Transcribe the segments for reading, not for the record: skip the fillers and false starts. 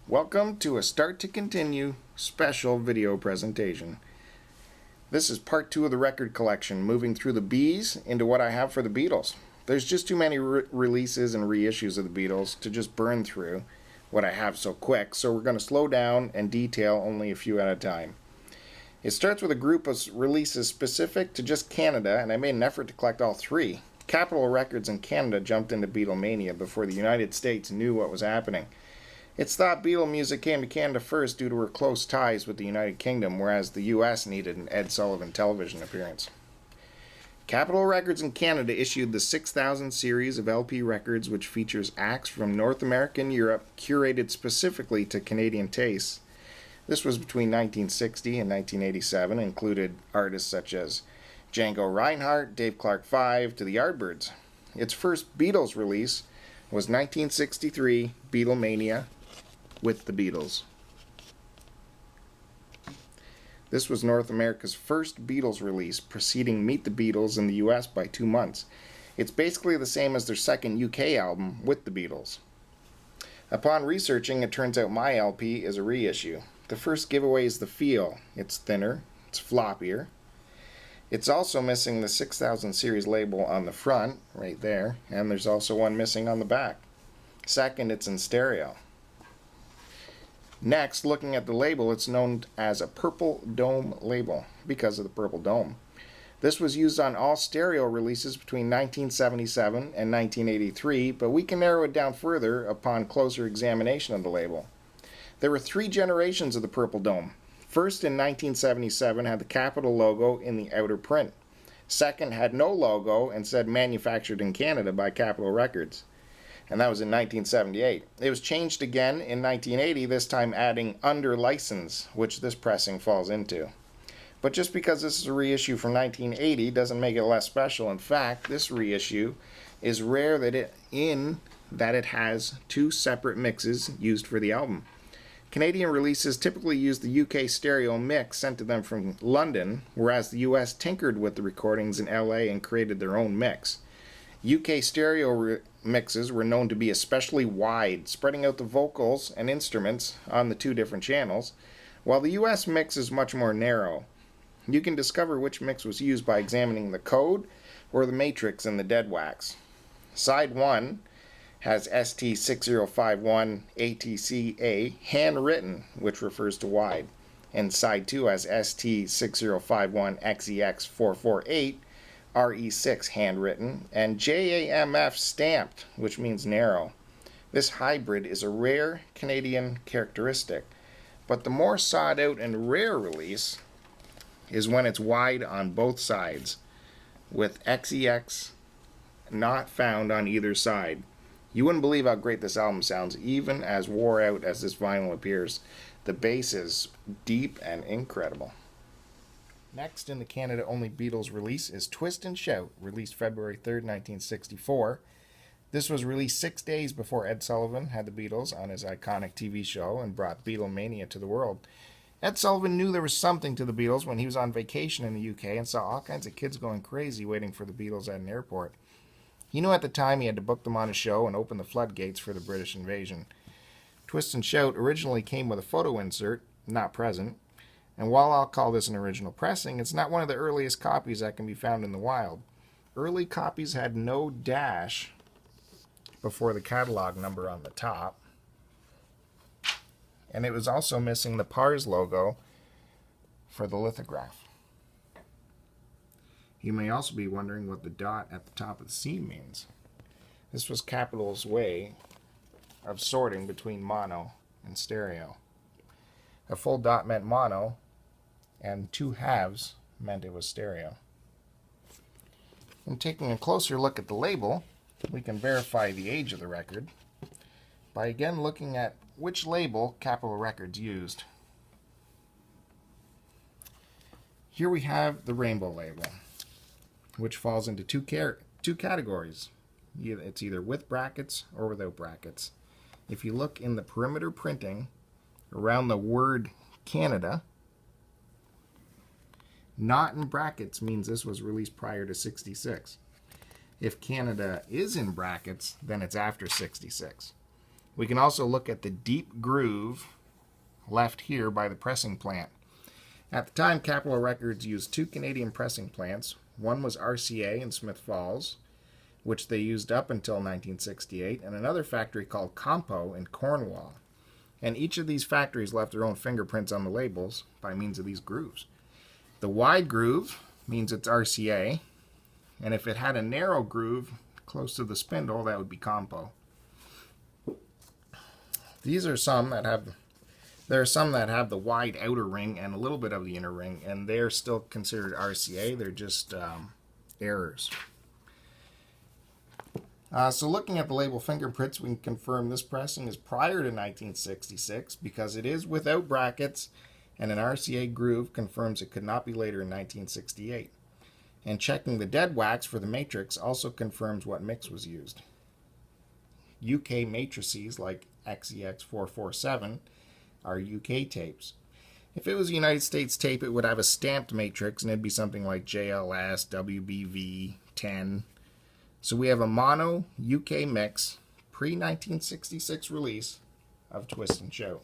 Welcome to a Start to Continue special video presentation. This is part 2 of the record collection, moving through the Bs into what I have for the Beatles. There's just too many releases and reissues of the Beatles to just burn through what I have so quick, so we're going to slow down and detail only a few at a time. It starts with a group of releases specific to just Canada, and I made an effort to collect all 3. Capitol Records in Canada jumped into Beatlemania before the United States knew what was happening. It's thought Beatle music came to Canada first due to her close ties with the United Kingdom, whereas the US needed an Ed Sullivan television appearance. Capitol Records in Canada issued the 6000 series of LP records, which features acts from North America and Europe curated specifically to Canadian tastes. This was between 1960 and 1987, and included artists such as Django Reinhardt, Dave Clark 5, to the Yardbirds. Its first Beatles release was 1963 Beatlemania with the Beatles. This was North America's first Beatles release, preceding Meet the Beatles in the US by 2 months. It's basically the same as their second UK album with the Beatles. Upon researching, it turns out my LP is a reissue. The first giveaway is the feel. It's thinner, it's floppier. It's also missing the 6000 series label on the front, right there, and there's also one missing on the back. Second, it's in stereo. Next, looking at the label, it's known as a purple dome label because of the purple dome. This was used on all stereo releases between 1977 and 1983, but we can narrow it down further upon closer examination of the label. There were 3 generations of the purple dome. First, in 1977, had the Capitol logo in the outer print. Second, had no logo and said manufactured in Canada by Capitol Records. And that was in 1978. It was changed again in 1980, this time adding under license, which this pressing falls into. But just because this is a reissue from 1980 doesn't make it less special. In fact, this reissue is rare that it has 2 separate mixes used for the album. Canadian releases typically use the UK stereo mix sent to them from London, whereas the US tinkered with the recordings in LA and created their own mix. UK stereo mixes were known to be especially wide, spreading out the vocals and instruments on the 2 different channels, while the US mix is much more narrow. You can discover which mix was used by examining the code or the matrix in the dead wax. Side 1 has ST6051 ATCA handwritten, which refers to wide, and side 2 has ST6051 XEX448 RE6 handwritten, and JAMF stamped, which means narrow. This hybrid is a rare Canadian characteristic, but the more sought out and rare release is when it's wide on both sides, with XEX not found on either side. You wouldn't believe how great this album sounds, even as wore out as this vinyl appears. The bass is deep and incredible. Next in the Canada-only Beatles release is Twist and Shout, released February 3rd, 1964. This was released 6 days before Ed Sullivan had the Beatles on his iconic TV show and brought Beatlemania to the world. Ed Sullivan knew there was something to the Beatles when he was on vacation in the UK and saw all kinds of kids going crazy waiting for the Beatles at an airport. He knew at the time he had to book them on a show and open the floodgates for the British invasion. Twist and Shout originally came with a photo insert, not present, and while I'll call this an original pressing, it's not one of the earliest copies that can be found in the wild. Early copies had no dash before the catalog number on the top, and it was also missing the PARS logo for the lithograph. You may also be wondering what the dot at the top of the C means. This was Capitol's way of sorting between mono and stereo. A full dot meant mono, and 2 halves meant it was stereo. In taking a closer look at the label, we can verify the age of the record by again looking at which label Capitol Records used. Here we have the rainbow label, which falls into two categories. It's either with brackets or without brackets. If you look in the perimeter printing around the word Canada, not in brackets means this was released prior to 66. If Canada is in brackets, then it's after 66. We can also look at the deep groove left here by the pressing plant. At the time, Capitol Records used 2 Canadian pressing plants. One was RCA in Smith Falls, which they used up until 1968, and another factory called Compo in Cornwall. And each of these factories left their own fingerprints on the labels by means of these grooves. The wide groove means it's RCA, and if it had a narrow groove close to the spindle, that would be Compo. These are some that have, there are some that have the wide outer ring and a little bit of the inner ring, and they're still considered RCA. They're just errors. So looking at the label fingerprints, we can confirm this pressing is prior to 1966 because it is without brackets, and an RCA groove confirms it could not be later in 1968. And checking the dead wax for the matrix also confirms what mix was used. UK matrices like XEX447 are UK tapes. If it was a United States tape, it would have a stamped matrix, and it'd be something like JLS, WBV, 10. So we have a mono UK mix, pre-1966 release of Twist and Shout.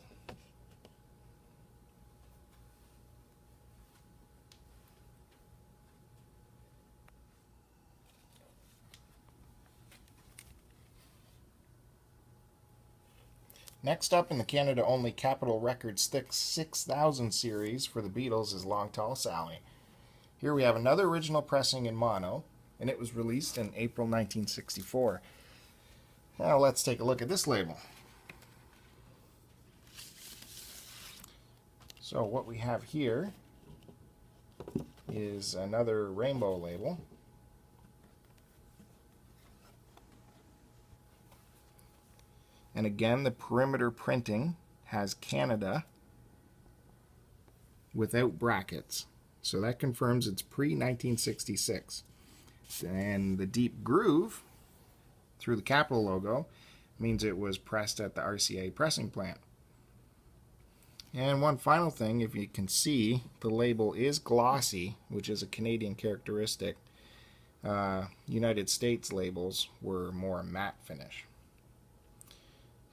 Next up in the Canada-only Capitol Records Thick 6000 series for the Beatles is Long Tall Sally. Here we have another original pressing in mono, and it was released in April 1964. Now let's take a look at this label. So what we have here is another rainbow label. And again, the perimeter printing has Canada without brackets. So that confirms it's pre-1966. And the deep groove through the Capitol logo means it was pressed at the RCA pressing plant. And one final thing, if you can see, the label is glossy, which is a Canadian characteristic. United States labels were more matte finish.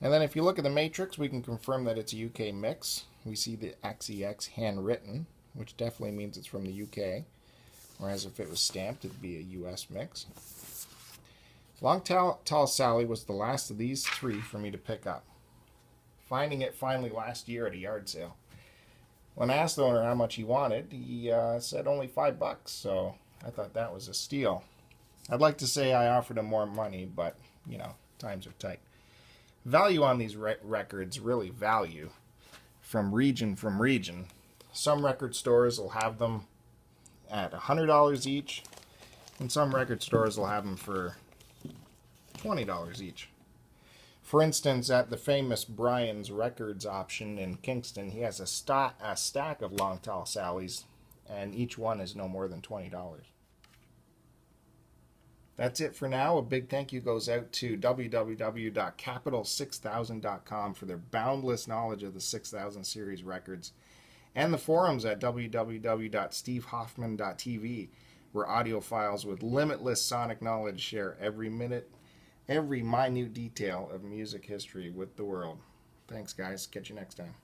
And then if you look at the matrix, we can confirm that it's a UK mix. We see the XEX handwritten, which definitely means it's from the UK. Whereas if it was stamped, it'd be a US mix. Long Tall Sally was the last of these 3 for me to pick up. Finding it finally last year at a yard sale. When I asked the owner how much he wanted, he said only $5, so I thought that was a steal. I'd like to say I offered him more money, but, you know, times are tight. Value on these records really value from region. Some record stores will have them at $100 each, and some record stores will have them for $20 each. For instance, at the famous Brian's Records option in Kingston, he has a stack of Long Tall Sallys, and each one is no more than $20. That's it for now. A big thank you goes out to www.capital6000.com for their boundless knowledge of the 6000 series records, and the forums at www.stevehoffman.tv, where audiophiles with limitless sonic knowledge share every minute, every minute detail of music history with the world. Thanks, guys. Catch you next time.